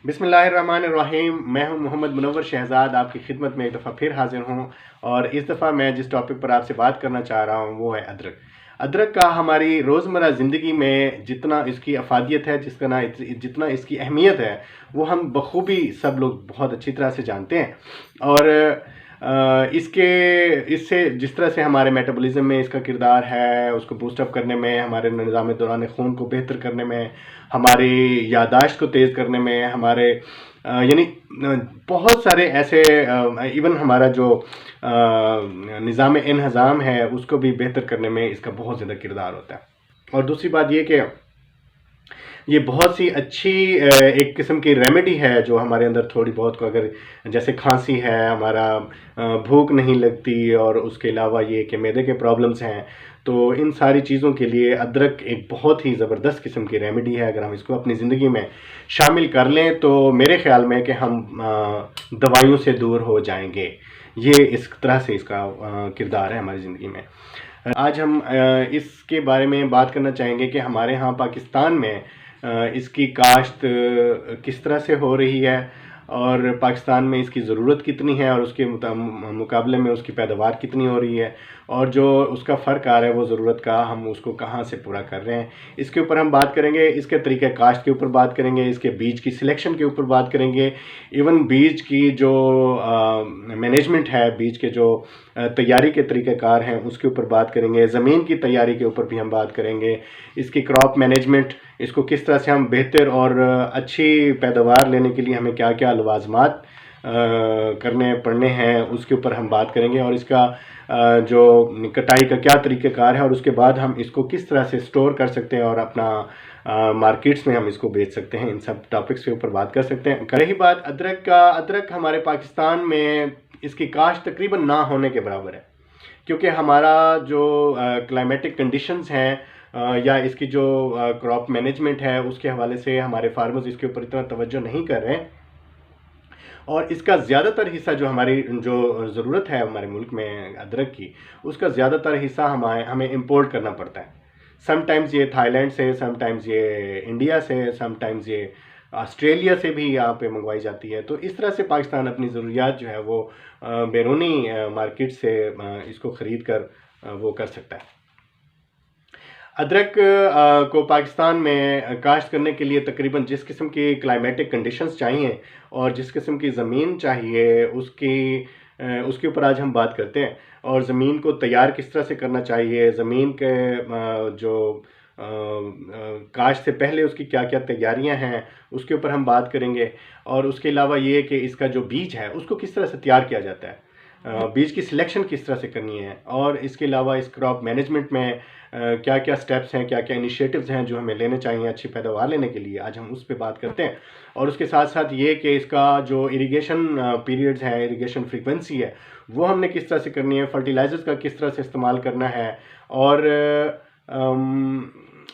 बिस्मिल्लाहिर्रहमानिर्रहीम। मैं हूं मोहम्मद मुनव्वर शहजाद, आपकी खिदमत में एक दफ़ा फिर हाजिर हूं। और इस दफ़ा मैं जिस टॉपिक पर आपसे बात करना चाह रहा हूं वो है अदरक। अदरक का हमारी रोज़मर्रा ज़िंदगी में जितना इसकी अफादियत है, जितना इसकी अहमियत है, वो हम बखूबी सब लोग बहुत अच्छी तरह से जानते हैं। और इससे जिस तरह से हमारे मेटाबॉलिज्म में इसका किरदार है, उसको बूस्टअप करने में, हमारे निज़ाम दौरान खून को बेहतर करने में, हमारी यादाश्त को तेज़ करने में, हमारे यानी बहुत सारे ऐसे इवन हमारा जो निज़ाम इन्हज़ाम है उसको भी बेहतर करने में इसका बहुत ज़्यादा किरदार होता है। और दूसरी बात ये कि ये बहुत सी अच्छी एक किस्म की रेमेडी है जो हमारे अंदर थोड़ी बहुत को, अगर जैसे खांसी है, हमारा भूख नहीं लगती, और उसके अलावा ये कि मैदे के प्रॉब्लम्स हैं, तो इन सारी चीज़ों के लिए अदरक एक बहुत ही ज़बरदस्त किस्म की रेमेडी है। अगर हम इसको अपनी ज़िंदगी में शामिल कर लें तो मेरे ख़्याल में कि हम दवाइयों से दूर हो जाएंगे। ये इस तरह से इसका किरदार है हमारी ज़िंदगी में। आज हम इसके बारे में बात करना चाहेंगे कि हमारे यहाँ पाकिस्तान में इसकी काश्त किस तरह से हो रही है, और पाकिस्तान में इसकी ज़रूरत कितनी है, और उसके मुकाबले में उसकी पैदावार कितनी हो रही है, और जो उसका फ़र्क आ रहा है वो ज़रूरत का हम उसको कहाँ से पूरा कर रहे हैं। इसके ऊपर हम बात करेंगे, इसके तरीक़े काश्त के ऊपर बात करेंगे, इसके बीज की सिलेक्शन के ऊपर बात करेंगे, इवन बीज की जो मैनेजमेंट है, बीज के जो तैयारी के तरीक़ेकार हैं उसके ऊपर बात करेंगे, ज़मीन की तैयारी के ऊपर भी हम बात करेंगे, इसकी क्रॉप मैनेजमेंट, इसको किस तरह से हम बेहतर और अच्छी पैदावार लेने के लिए हमें क्या क्या लवाजमात करने पड़ने हैं उसके ऊपर हम बात करेंगे, और इसका जो कटाई का क्या तरीक़ेकार है, और उसके बाद हम इसको किस तरह से स्टोर कर सकते हैं और अपना मार्केट्स में हम इसको बेच सकते हैं। इन सब टॉपिक्स के ऊपर बात कर सकते हैं। रही बात अदरक का, अदरक हमारे पाकिस्तान में इसकी काश्त तकरीबन ना होने के बराबर है, क्योंकि हमारा जो क्लाइमेटिक कंडीशंस हैं या इसकी जो क्रॉप मैनेजमेंट है उसके हवाले से हमारे फार्मर्स इसके ऊपर इतना तवज्जो नहीं कर रहे हैं, और इसका ज़्यादातर हिस्सा जो हमारी जो ज़रूरत है हमारे मुल्क में अदरक की, उसका ज़्यादातर हिस्सा हमें इंपोर्ट करना पड़ता है। समटाइम्स ये थाईलैंड से, समटाइम्स ये इंडिया से, समटाइम्स ये ऑस्ट्रेलिया से भी यहाँ पे मंगवाई जाती है। तो इस तरह से पाकिस्तान अपनी ज़रूरियात जो है वो बैरूनी मार्केट से इसको ख़रीद कर वो कर सकता है। अदरक को पाकिस्तान में काश्त करने के लिए तकरीबन जिस किस्म की क्लाइमेटिक कंडीशंस चाहिए और जिस किस्म की ज़मीन चाहिए उसके ऊपर आज हम बात करते हैं। और ज़मीन को तैयार किस तरह से करना चाहिए, ज़मीन के जो काश्त से पहले उसकी क्या क्या तैयारियां हैं उसके ऊपर हम बात करेंगे। और उसके अलावा ये कि इसका जो बीज है उसको किस तरह से तैयार किया जाता है, बीज की सिलेक्शन किस तरह से करनी है, और इसके अलावा इस क्रॉप मैनेजमेंट में क्या क्या स्टेप्स हैं, क्या क्या इनिशिएटिव्स हैं जो हमें लेने चाहिए अच्छी पैदावार लेने के लिए, आज हम उस पर बात करते हैं। और उसके साथ साथ ये कि इसका जो इरिगेशन पीरियड्स हैं, इरिगेशन फ्रीक्वेंसी है, वो हमने किस तरह से करनी है, फर्टिलाइज़र्स का किस तरह से इस्तेमाल करना है, और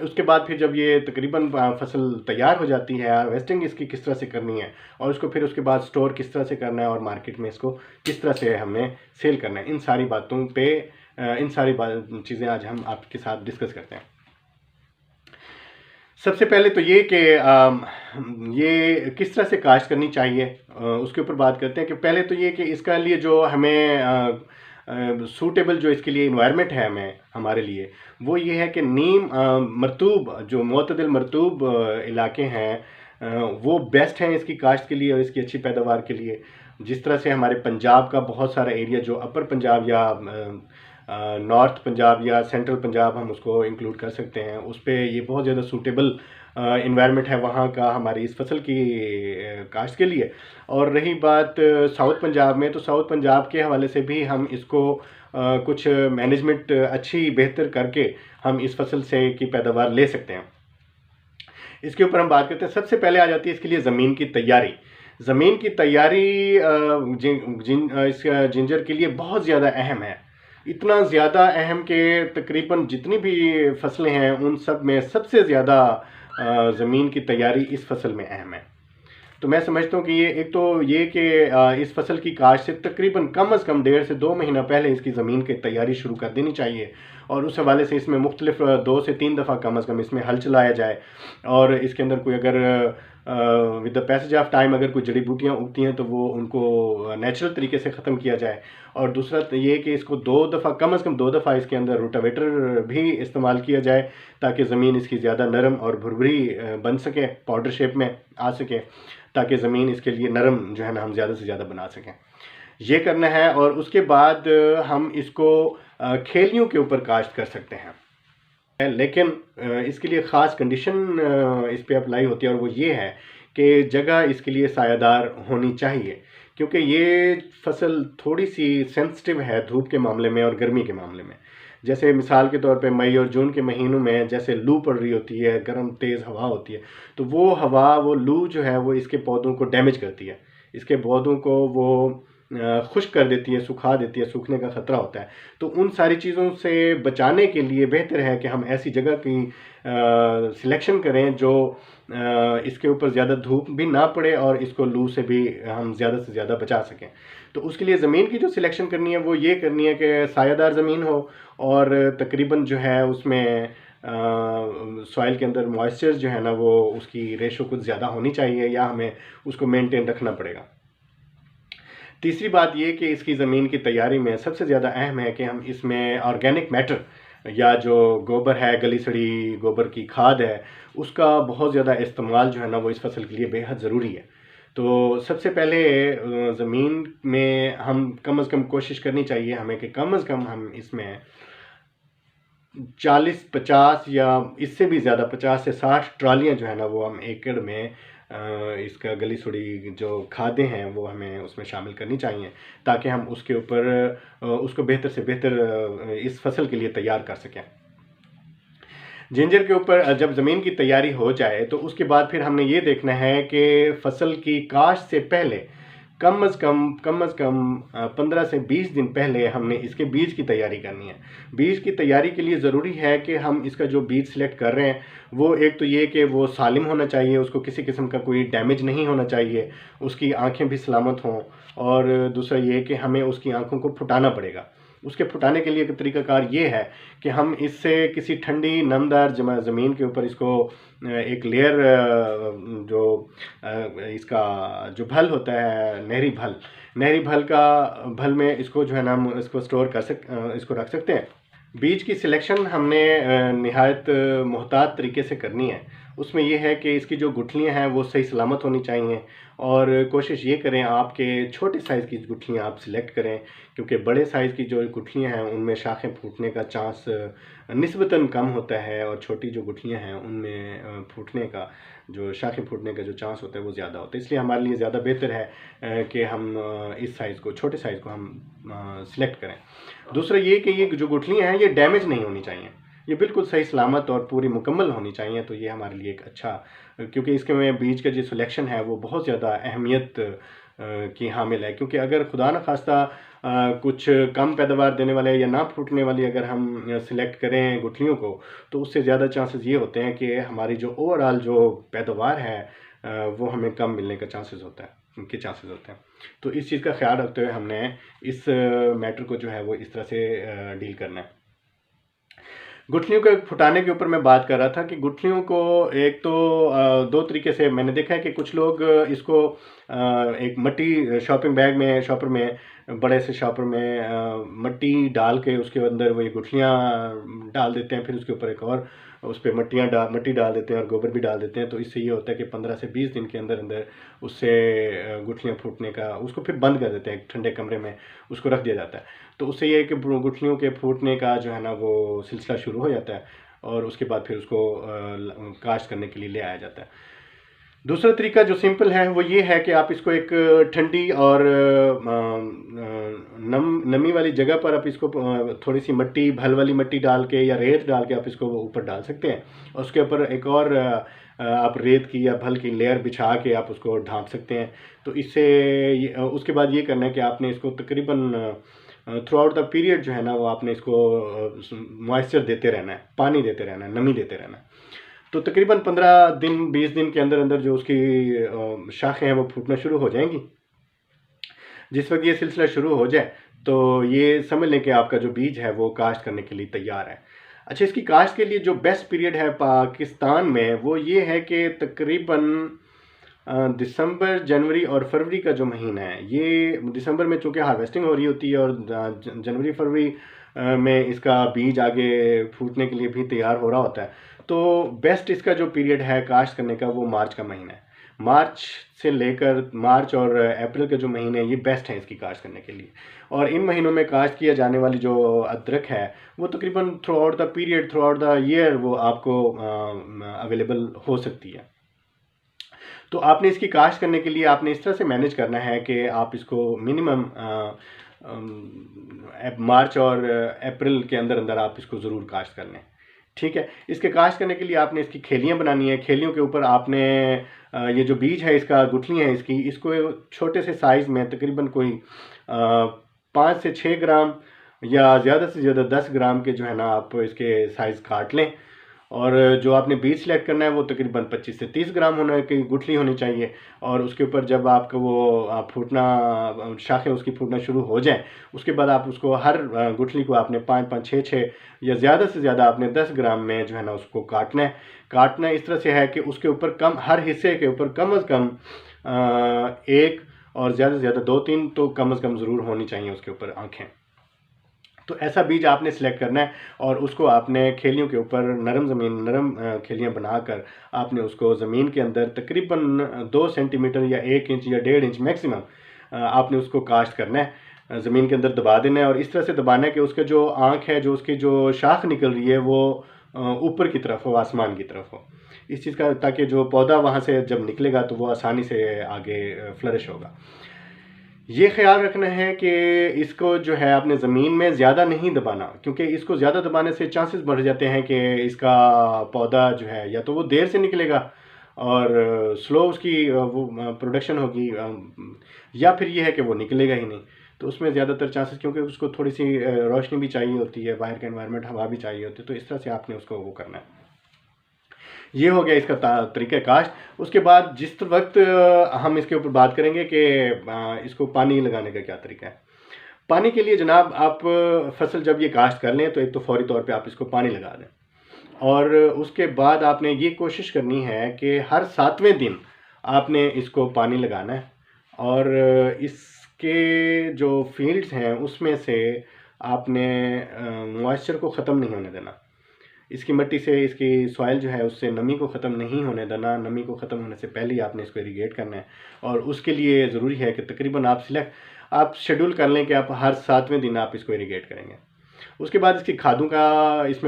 उसके बाद फिर जब ये तकरीबन फसल तैयार हो जाती है, हार्वेस्टिंग इसकी किस तरह से करनी है, और उसको फिर उसके बाद स्टोर किस तरह से करना है, और मार्केट में इसको किस तरह से हमें सेल करना है। इन सारी बातों पे इन सारी चीज़ें आज हम आपके साथ डिस्कस करते हैं। सबसे पहले तो ये कि ये किस तरह से काश्त करनी चाहिए उसके ऊपर बात करते हैं। कि पहले तो ये कि इसका लिए जो हमें सूटेबल जो इसके लिए इन्वायरमेंट है हमारे लिए, वो ये है कि नीम मरतूब, जो मुतदिल मरतूब इलाके हैं वो बेस्ट हैं इसकी काश्त के लिए और इसकी अच्छी पैदावार के लिए। जिस तरह से हमारे पंजाब का बहुत सारा एरिया जो अपर पंजाब या नॉर्थ पंजाब या सेंट्रल पंजाब हम उसको इंक्लूड कर सकते हैं, उस पर ये बहुत ज़्यादा सूटेबल इन्वायरमेंट है वहाँ का हमारी इस फसल की काश्त के लिए। और रही बात साउथ पंजाब में, तो साउथ पंजाब के हवाले से भी हम इसको कुछ मैनेजमेंट अच्छी बेहतर करके हम इस फसल से की पैदावार ले सकते हैं। इसके ऊपर हम बात करते हैं। सबसे पहले आ जाती है इसके लिए ज़मीन की तैयारी। ज़मीन की तैयारी इस जिंजर के लिए बहुत ज़्यादा अहम है, इतना ज़्यादा अहम कि तकरीबन जितनी भी फसलें हैं उन सब में सबसे ज़्यादा ज़मीन की तैयारी इस फसल में अहम है। तो मैं समझता हूँ कि ये एक तो ये कि इस फसल की काश्त से तकरीबन कम अज़ कम 1.5 से 2 महीना पहले इसकी ज़मीन की तैयारी शुरू कर देनी चाहिए, और उस हवाले से इसमें मुख्तलिफ 2 से 3 दफ़ा कम अज़ कम इसमें हल चलाया जाए। और इसके अंदर कोई अगर with the passage of time अगर कोई जड़ी बूटियाँ उगती हैं तो वो उनको नेचुरल तरीके से ख़त्म किया जाए। और दूसरा तो ये कि इसको 2 दफ़ा, कम से कम 2 दफ़ा इसके अंदर रोटावेटर भी इस्तेमाल किया जाए, ताकि ज़मीन इसकी ज़्यादा नरम और भुरभुरी बन सके, पाउडर शेप में आ सके, ताकि ज़मीन इसके लिए नरम जो है ना हम ज़्यादा से ज़्यादा बना सकें। ये करना है। और उसके बाद हम इसको खेलियों के ऊपर काश्त कर सकते हैं, लेकिन इसके लिए ख़ास कंडीशन इस पे अप्लाई होती है, और वो ये है कि जगह इसके लिए सायादार होनी चाहिए, क्योंकि ये फसल थोड़ी सी सेंसिटिव है धूप के मामले में और गर्मी के मामले में। जैसे मिसाल के तौर पे मई और जून के महीनों में जैसे लू पड़ रही होती है, गर्म तेज़ हवा होती है, तो वो हवा, वो लू जो है वो इसके पौधों को डैमेज करती है, इसके पौधों को वो खुश्क कर देती है, सुखा देती है, सूखने का ख़तरा होता है। तो उन सारी चीज़ों से बचाने के लिए बेहतर है कि हम ऐसी जगह की सिलेक्शन करें जो इसके ऊपर ज़्यादा धूप भी ना पड़े और इसको लू से भी हम ज़्यादा से ज़्यादा बचा सकें। तो उसके लिए ज़मीन की जो सिलेक्शन करनी है वो ये करनी है कि सायादार ज़मीन हो, और तकरीबन जो है उसमें सॉइल के अंदर मॉइस्चर जो है ना वो उसकी रेशो कुछ ज़्यादा होनी चाहिए, या हमें उसको मेंटेन रखना पड़ेगा। तीसरी बात ये कि इसकी ज़मीन की तैयारी में सबसे ज़्यादा अहम है कि हम इसमें ऑर्गेनिक मैटर, या जो गोबर है, गली सड़ी गोबर की खाद है, उसका बहुत ज़्यादा इस्तेमाल जो है ना वो इस फसल के लिए बेहद ज़रूरी है। तो सबसे पहले ज़मीन में हम कम से कम कोशिश करनी चाहिए हमें कि कम से कम हम इसमें 40-50 या इससे भी ज़्यादा 50 से 60 ट्रालियाँ जो है ना वो हम एकड़ में इसका गली सड़ी जो खादें हैं वो हमें उसमें शामिल करनी चाहिए, ताकि हम उसके ऊपर उसको बेहतर से बेहतर इस फसल के लिए तैयार कर सकें। जिंजर के ऊपर जब ज़मीन की तैयारी हो जाए तो उसके बाद फिर हमने ये देखना है कि फसल की काश्त से पहले कम से कम 15 से 20 दिन पहले हमने इसके बीज की तैयारी करनी है। बीज की तैयारी के लिए ज़रूरी है कि हम इसका जो बीज सिलेक्ट कर रहे हैं वो एक तो ये कि वो सालिम होना चाहिए, उसको किसी किस्म का कोई डैमेज नहीं होना चाहिए, उसकी आँखें भी सलामत हों, और दूसरा ये कि हमें उसकी आँखों को फुटाना पड़ेगा। उसके फुटाने के लिए एक तरीकाकार ये है कि हम इससे किसी ठंडी नमदार ज़मीन के ऊपर इसको एक लेयर जो इसका जो भल होता है, नहरी भल में इसको जो है ना हम इसको इसको रख सकते हैं। बीज की सिलेक्शन हमने निहायत मोहतात तरीके से करनी है। उसमें यह है कि इसकी जो गुठलियाँ हैं वो सही सलामत होनी चाहिए, और कोशिश ये करें आपके छोटे साइज़ की गुठलियाँ आप सिलेक्ट करें, क्योंकि बड़े साइज़ की जो गुठलियाँ हैं उनमें शाखें फूटने का चांस निस्बतन कम होता है, और छोटी जो गुठलियाँ हैं उनमें शाखें फूटने का जो चांस होता है वो ज़्यादा होता है। इसलिए हमारे लिए ज़्यादा बेहतर है कि हम इस साइज़ को, छोटे साइज़ को हम सिलेक्ट करें। दूसरा ये कि ये जो गुठलियाँ हैं ये डैमेज नहीं होनी चाहिए, ये बिल्कुल सही सलामत और पूरी मुकम्मल होनी चाहिए। तो ये हमारे लिए एक अच्छा, क्योंकि इसके में बीज का जो सिलेक्शन है वो बहुत ज़्यादा अहमियत की हामिल है, क्योंकि अगर खुदा न खास्ता कुछ कम पैदावार देने वाले या ना फूटने वाली अगर हम सिलेक्ट करें गुठलियों को, तो उससे ज़्यादा चांसेस ये होते हैं कि हमारी जो ओवरऑल जो पैदावार है वो हमें कम मिलने का चांसेस होते हैं। तो इस चीज़ का ख्याल रखते हुए हमने इस मैटर को जो है वो इस तरह से डील करना है। गुठलियों के फुटाने के ऊपर मैं बात कर रहा था कि गुठलियों को एक तो 2 तरीके से मैंने देखा है कि कुछ लोग इसको एक मट्टी शॉपर में बड़े से शॉपर में मट्टी डाल के उसके अंदर वो ये गुठलियाँ डाल देते हैं, फिर उसके ऊपर एक और उस पर मट्टी डाल देते हैं और गोबर भी डाल देते हैं। तो इससे ये होता है कि 15 से 20 दिन के अंदर उससे गुठलियाँ फूटने का, उसको फिर बंद कर देते हैं, ठंडे कमरे में उसको रख दिया जाता है। तो उससे ये है कि गुठलियों के फूटने का जो है ना वो सिलसिला शुरू हो जाता है, और उसके बाद फिर उसको काश्त करने के लिए ले आया जाता है। दूसरा तरीका जो सिंपल है वो ये है कि आप इसको एक ठंडी और नमी वाली जगह पर आप इसको थोड़ी सी मट्टी, भल वाली मट्टी डाल के या रेत डाल के आप इसको ऊपर डाल सकते हैं, और उसके ऊपर एक और आप रेत की या भल की लेयर बिछा के आप उसको ढांप सकते हैं। तो इससे उसके बाद ये करना है कि आपने इसको तकरीबन थ्रू आउट द पीरियड जो है ना वो आपने इसको मॉइस्चर देते रहना है, पानी देते रहना है, नमी देते रहना है। तो तकरीबन 15 दिन 20 दिन के अंदर जो उसकी शाखें हैं वो फूटना शुरू हो जाएंगी। जिस वक्त ये सिलसिला शुरू हो जाए तो ये समझ लें कि आपका जो बीज है वो काश्त करने के लिए तैयार है। अच्छा, इसकी काश्त के लिए जो बेस्ट पीरियड है पाकिस्तान में वो ये है कि तकरीबन दिसंबर, जनवरी और फरवरी का जो महीना है, ये दिसंबर में चूँकि हार्वेस्टिंग हो रही होती है और जनवरी फरवरी में इसका बीज आगे फूटने के लिए भी तैयार हो रहा होता है। तो बेस्ट इसका जो पीरियड है काश्त करने का वो मार्च का महीना है। मार्च से लेकर मार्च और अप्रैल के जो महीने हैं ये बेस्ट हैं इसकी काश्त करने के लिए। और इन महीनों में काश्त किया जाने वाली जो अदरक है वो तकरीबन through out the period, through out the year वो आपको अवेलेबल हो सकती है। तो आपने इसकी काश्त करने के लिए आपने इस तरह से मैनेज करना है कि आप इसको मिनिमम मार्च और अप्रैल के अंदर अंदर आप इसको ज़रूर काश्त कर लें। ठीक है, इसके काश्त करने के लिए आपने इसकी खेलियाँ बनानी है। खेलियों के ऊपर आपने ये जो बीज है इसका, गुठलियाँ हैं इसकी, इसको छोटे से साइज़ में तकरीबन कोई 5 से 6 ग्राम या ज़्यादा से ज़्यादा 10 ग्राम के जो है ना आप इसके साइज़ काट लें। और जो आपने बीज सेलेक्ट करना है वो तकरीबन 25 से 30 ग्राम होने की गुठली होनी चाहिए। और उसके ऊपर जब आपका वो फूटना, शाखें उसकी फूटना शुरू हो जाएं, उसके बाद आप उसको हर गुठली को आपने 5-5, 6-6 या ज़्यादा से ज़्यादा आपने 10 ग्राम में जो है ना उसको काटना है। काटना इस तरह से है कि उसके ऊपर कम, हर हिस्से के ऊपर कम अज़ कम एक और ज़्यादा से ज़्यादा 2-3 तो कम अज़ कम ज़रूर होनी चाहिए उसके ऊपर आँखें। तो ऐसा बीज आपने सेलेक्ट करना है और उसको आपने खेलियों के ऊपर नरम खेलियां बनाकर आपने उसको ज़मीन के अंदर तकरीबन 2 सेंटीमीटर या 1 इंच या 1.5 इंच मैक्सिमम आपने उसको काश्त करना है, ज़मीन के अंदर दबा देना है। और इस तरह से दबाना है कि उसका जो आँख है, जो उसकी जो शाख निकल रही है वो ऊपर की तरफ हो, आसमान की तरफ हो, इस चीज़ का, ताकि जो पौधा वहाँ से जब निकलेगा तो वो आसानी से आगे फ्लरिश होगा। ये ख्याल रखना है कि इसको जो है आपने ज़मीन में ज़्यादा नहीं दबाना, क्योंकि इसको ज़्यादा दबाने से चांसेस बढ़ जाते हैं कि इसका पौधा जो है या तो वो देर से निकलेगा और स्लो उसकी वो प्रोडक्शन होगी, या फिर ये है कि वो निकलेगा ही नहीं। तो उसमें ज़्यादातर चांसेस, क्योंकि उसको थोड़ी सी रोशनी भी चाहिए होती है, बाहर का एनवायरनमेंट, हवा भी चाहिए होती है, तो इस तरह से आपने उसको वो करना है। ये हो गया इसका तरीक़ा काश्त। उसके बाद जिस वक्त हम इसके ऊपर बात करेंगे कि इसको पानी लगाने का क्या तरीका है। पानी के लिए जनाब आप फसल जब ये काश्त कर लें तो एक तो फौरी तौर पे आप इसको पानी लगा दें, और उसके बाद आपने ये कोशिश करनी है कि हर 7वें दिन आपने इसको पानी लगाना है। और इसके जो फील्ड्स हैं उसमें से आपने मॉइस्चर को ख़त्म नहीं होने देना। इसकी मिट्टी से, इसकी सॉइल जो है उससे नमी को ख़त्म नहीं होने देना। नमी को ख़त्म होने से पहले ही आपने इसको इरीगेट करना है। और उसके लिए ज़रूरी है कि तकरीबन आप शेड्यूल कर लें कि आप हर 7वें दिन आप इसको इरीगेट करेंगे। उसके बाद इसमें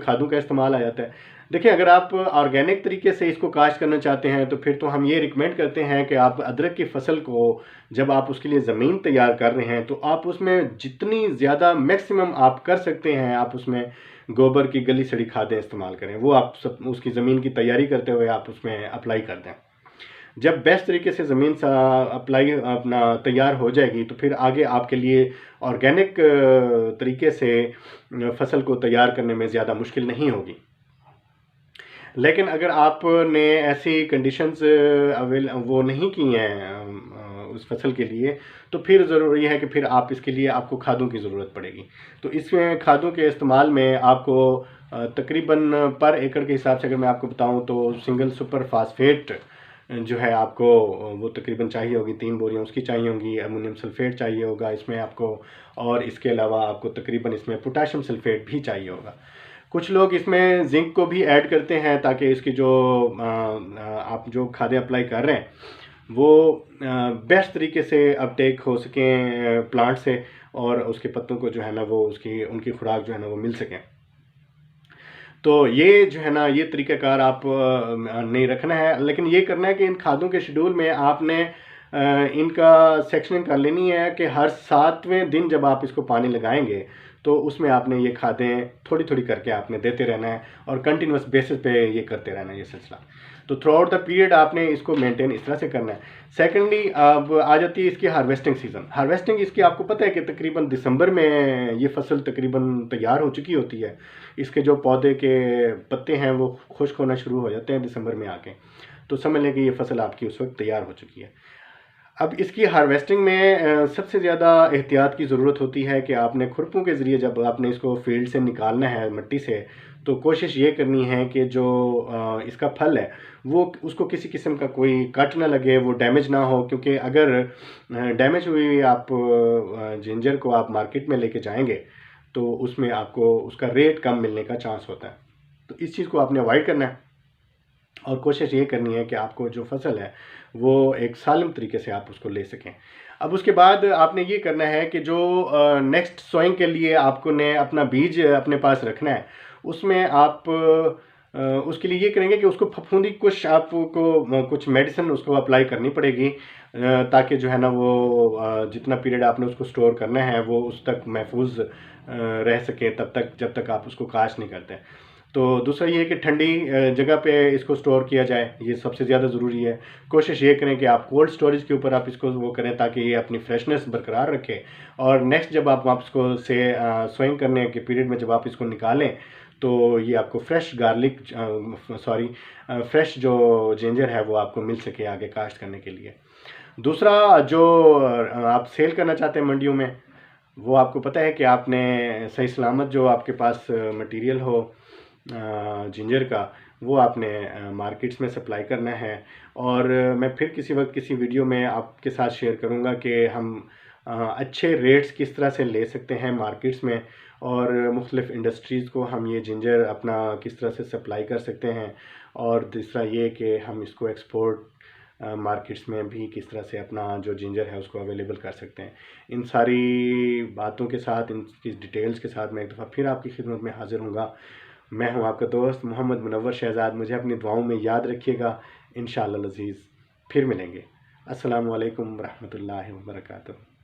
खादों का इस्तेमाल आ जाता है। देखिए, अगर आप ऑर्गेनिक तरीके से इसको काश्त करना चाहते हैं तो फिर तो हम ये रिकमेंड करते हैं कि आप अदरक की फसल को जब आप उसके लिए ज़मीन तैयार कर रहे हैं तो आप उसमें जितनी ज़्यादा मैक्सिमम आप कर सकते हैं, आप उसमें गोबर की गली सड़ी खादें इस्तेमाल करें। वो आप सब उसकी ज़मीन की तैयारी करते हुए आप उसमें अप्लाई कर दें। जब बेस्ट तरीके से ज़मीन सा अप्लाई अपना तैयार हो जाएगी तो फिर आगे आपके लिए ऑर्गेनिक तरीके से फसल को तैयार करने में ज़्यादा मुश्किल नहीं होगी। लेकिन अगर आपने ऐसी कंडीशंस वो नहीं की हैं उस फसल के लिए, तो फिर ज़रूरी है कि फिर आप इसके लिए आपको खादों की ज़रूरत पड़ेगी। तो इसमें खादों के इस्तेमाल में आपको तकरीबन पर एकड़ के हिसाब से अगर मैं आपको बताऊं तो सिंगल सुपर फास्फेट जो है आपको वो तकरीबन चाहिए होगी, 3 बोरियां उसकी चाहिए होंगी। अमोनियम सल्फेट चाहिए होगा इसमें आपको, और इसके अलावा आपको तकरीबन इसमें पोटाशियम सल्फेट भी चाहिए होगा। कुछ लोग इसमें जिंक को भी ऐड करते हैं ताकि इसकी जो आप जो खादें अप्लाई कर रहे हैं वो बेस्ट तरीके से अपटेक हो सकें प्लांट से, और उसके पत्तों को जो है ना वो उनकी खुराक जो है ना वो मिल सकें। तो ये जो है ना ये तरीक़ाकार आप नहीं रखना है, लेकिन ये करना है कि इन खादों के शेड्यूल में आपने इनका सेक्शनिंग कर लेनी है कि हर 7वें दिन जब आप इसको पानी लगाएंगे तो उसमें आपने ये खादें थोड़ी थोड़ी करके आपने देते रहना है और कंटिन्यूस बेसिस पे ये करते रहना है ये सिलसिला। तो थ्रू आउट द पीरियड आपने इसको मेंटेन इस तरह से करना है। सेकेंडली अब आ जाती है इसकी हार्वेस्टिंग सीज़न। हार्वेस्टिंग इसकी आपको पता है कि तकरीबन दिसंबर में ये फसल तकरीबन तैयार हो चुकी होती है। इसके जो पौधे के पत्ते हैं वो खुश्क होना शुरू हो जाते हैं दिसंबर में आके, तो समझ लें कि ये फसल आपकी उस वक्त तैयार हो चुकी है। अब इसकी हार्वेस्टिंग में सबसे ज़्यादा एहतियात की ज़रूरत होती है कि आपने खुरपों के ज़रिए जब आपने इसको फील्ड से निकालना है मिट्टी से, तो कोशिश ये करनी है कि जो इसका फल है वो उसको किसी किस्म का कोई कट ना लगे, वो डैमेज ना हो, क्योंकि अगर डैमेज हुई आप जिंजर को आप मार्केट में लेके जाएंगे तो उसमें आपको उसका रेट कम मिलने का चांस होता है। तो इस चीज़ को आपने अवॉइड करना है और कोशिश ये करनी है कि आपको जो फसल है वो एक सालिम तरीके से आप उसको ले सकें। अब उसके बाद आपने ये करना है कि जो नेक्स्ट सोइंग के लिए आपको ने अपना बीज अपने पास रखना है, उसमें आप उसके लिए ये करेंगे कि उसको फफूंदी कुछ आपको कुछ मेडिसिन उसको अप्लाई करनी पड़ेगी, ताकि जो है ना वो जितना पीरियड आपने उसको स्टोर करना है वो उस तक महफूज रह सके, तब तक जब तक आप उसको काश नहीं करते। तो दूसरा ये है कि ठंडी जगह पे इसको स्टोर किया जाए, ये सबसे ज़्यादा ज़रूरी है। कोशिश ये करें कि आप कोल्ड स्टोरेज के ऊपर आप इसको वो करें ताकि ये अपनी फ्रेशनेस बरकरार रखे, और नेक्स्ट जब आप वापस को से सोइंग करने के पीरियड में जब आप इसको निकालें तो ये आपको फ्रेश गार्लिक फ्रेश जो जिंजर है वो आपको मिल सके आगे काश्त करने के लिए। दूसरा जो आप सेल करना चाहते हैं मंडियों में, वो आपको पता है कि आपने सही सलामत जो आपके पास मटेरियल हो जिंजर का, वो आपने मार्केट्स में सप्लाई करना है। और मैं फिर किसी वक्त किसी वीडियो में आपके साथ शेयर करूंगा कि हम अच्छे रेट्स किस तरह से ले सकते हैं मार्केट्स में, और मुख्तलिफ़ इंडस्ट्रीज़ को हम ये जिंजर अपना किस तरह से सप्लाई कर सकते हैं, और दूसरा ये कि हम इसको एक्सपोर्ट मार्केट्स में भी किस तरह से अपना जो जिंजर है उसको अवेलेबल कर सकते हैं। इन सारी बातों के साथ, इनकी डिटेल्स के साथ मैं एक दफ़ा फिर आपकी खिदमत में हाज़िर हूँगा। मैं हूँ आपका दोस्त मोहम्मद मुनव्वर शहज़ाद। मुझे अपनी दुआओं में याद रखिएगा। इंशाअल्लाह अज़ीज़ फिर मिलेंगे। अस्सलामु अलैकुम रहमतुल्लाहि व बरकातुहू।